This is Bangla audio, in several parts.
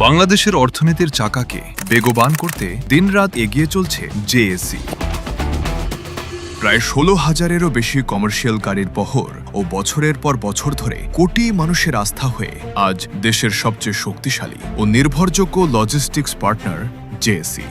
বাংলাদেশের অর্থনীতির চাকাকে বেগবান করতে দিনরাত এগিয়ে চলছে জেএসসি। প্রায় ১৬,০০০-এরও বেশি কমার্শিয়াল গাড়ির বহর ও বছরের পর বছর ধরে কোটি মানুষের আস্থা হয়ে আজ দেশের সবচেয়ে শক্তিশালী ও নির্ভরযোগ্য লজিস্টিক্স পার্টনার জেএসসি।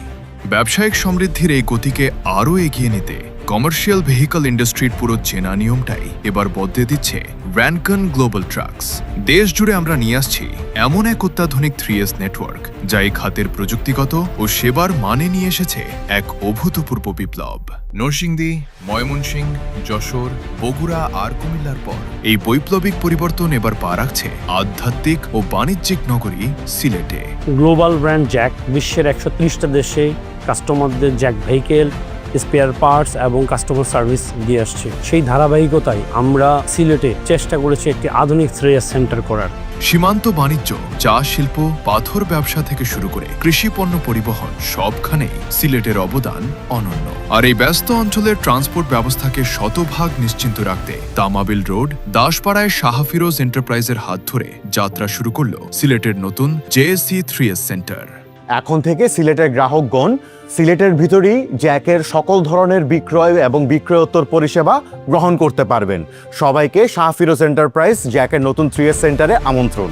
ব্যবসায়িক সমৃদ্ধির এই গতিকে আরও এগিয়ে নিতে কমার্শিয়াল ভেহিকল ইন্ডাস্ট্রির পুরো চেনা নিয়মটাই এবার বদলে দিচ্ছে র্যানকন গ্লোবাল ট্রাকস। দেশ জুড়ে আমরা নিয়ে আসছি এমন এক অত্যাধুনিক 3S নেটওয়ার্ক যা এই খাতের প্রযুক্তিগত ও সেবার মানে নিয়ে এসেছে এক অভূতপূর্ব বিপ্লব। নরসিংদী, ময়মনসিংহ, যশোর, বগুড়া আর কুমিল্লার পর এই বৈপ্লবিক পরিবর্তন এবার পা রাখছে আধ্যাত্মিক ও বাণিজ্যিক নগরী সিলেটে। গ্লোবাল ব্র্যান্ড জ্যাক বিশ্বের 130টা দেশে কাস্টমারদের জ্যাক ভেহিকেল, স্পেয়ার পার্টস এবং কাস্টমার সার্ভিস দিয়ে আসছে। সেই ধারাবাহিকতায় আমরা সিলেটে চেষ্টা করেছি একটি আধুনিক 3S সেন্টার করার। সীমান্ত বাণিজ্য, চা শিল্প, পাথর ব্যবসা থেকে শুরু করে কৃষি পণ্য পরিবহন সবখানেই সিলেটের অবদান অনন্য। আর এই ব্যস্ত অঞ্চলের ট্রান্সপোর্ট ব্যবস্থাকে শতভাগ নিশ্চিন্ত রাখতে তামাবিল রোড, দাসপাড়ায় শাহফিরোজ এন্টারপ্রাইজের হাত ধরে যাত্রা শুরু করল সিলেটের নতুন জেএসসি 3S সেন্টার। এখন থেকে সিলেটের গ্রাহকগণ সিলেটের ভিতরেই জ্যাকের সকল ধরনের বিক্রয় এবং বিক্রয়োত্তর পরিষেবা গ্রহণ করতে পারবেন। সবাইকে শাহফিরোজ এন্টারপ্রাইজ জ্যাকের নতুন 3S সেন্টারে আমন্ত্রণ।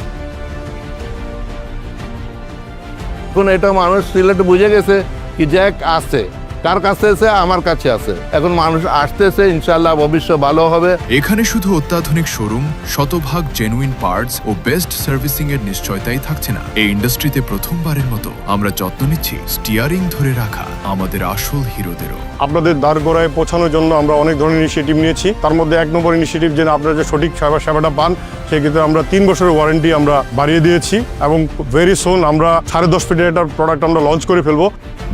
এখন এটা মানুষ সিলেটে বুঝে গেছে কি জ্যাক আছে, কার কাছে আছে, আমার কাছে আছে। এখন মানুষ আসতেছে, ইনশাআল্লাহ ভবিষ্যৎ ভালো হবে। এখানে শুধু অত্যাধুনিক শোরুম, শতভাগ জেনুইন পার্টস ও বেস্ট সার্ভিসিং এর নিশ্চয়তাই থাকছে না, এই ইন্ডাস্ট্রিতে প্রথমবারের মতো আমরা যত্ন নিচ্ছি স্টিয়ারিং ধরে রাখা আমাদের আসল হিরোদেরও। আপনাদের দ্বারগোড়ায় পৌঁছানোর জন্য আমরা অনেক ধরনের ইনিশিয়েটিভ নিয়েছি। তার মধ্যে 1 নম্বর ইনিশিয়েটিভ যে আপনারা যে সঠিক সেবাটা পান, সেক্ষেত্রে আমরা 3 বছরের ওয়ারেন্টি আমরা বাড়িয়ে দিয়েছি এবং ভেরি সুন আমরা 10.5 ফিটের একটা প্রোডাক্ট আমরা লঞ্চ করে ফেলবো।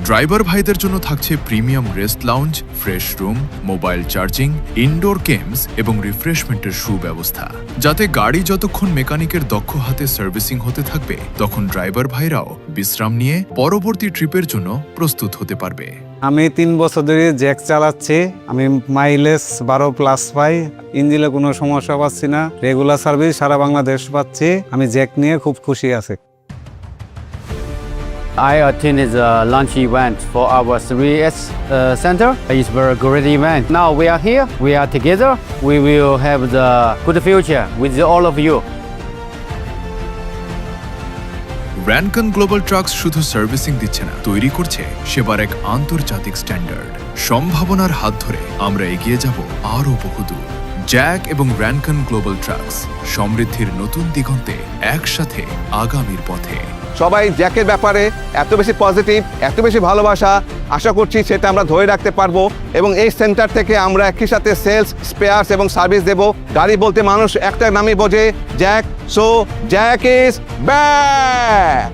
ড্রাইভার ভাইদের জন্য থাকছে premium rest lounge, fresh room, mobile charging, indoor games এবং রিফ্রেশমেন্টের সুব্যবস্থা, যাতে গাড়ি যতক্ষণ মেকানিকের দক্ষ হাতে সার্ভিসিং হতে থাকবে তখন ড্রাইভার ভাইরাও বিশ্রাম নিয়ে পরবর্তী ট্রিপের জন্য প্রস্তুত হতে পারবে। আমি 3 বছর ধরে জ্যাক চালাচ্ছি। আমি মাইলেজ 12+ পাই, ইঞ্জিনে কোনো সমস্যা পাচ্ছি না, রেগুলার সার্ভিস সারা বাংলাদেশ পাচ্ছি। আমি জ্যাক নিয়ে খুব খুশি আছি। I attended the launch event for our 3S center. It's very great event. Now we are here, we are together. We will have the good future with all of you. Rancon global trucks শুধু সার্ভিসিং দিচ্ছে না, তৈরি করছে সেবার এক আন্তর্জাতিক স্ট্যান্ডার্ড। সম্ভাবনার হাত ধরে আমরা এগিয়ে যাব আরও বহুদূর। জ্যাক এবং র্যানকন গ্লোবাল ট্রাকস, সমৃদ্ধির নতুন দিগন্তে একসাথে আগামীর পথে। সবাই জ্যাকের ব্যাপারে এত বেশি পজিটিভ, এত বেশি ভালোবাসা, আশা করছি সেটা আমরা ধরে রাখতে পারবো এবং এই সেন্টার থেকে আমরা একই সাথে সেলস, স্পেয়ার্স এবং সার্ভিস দেব। গাড়ি বলতে মানুষ একটা নামই বোঝে, Jack. So Jack is back.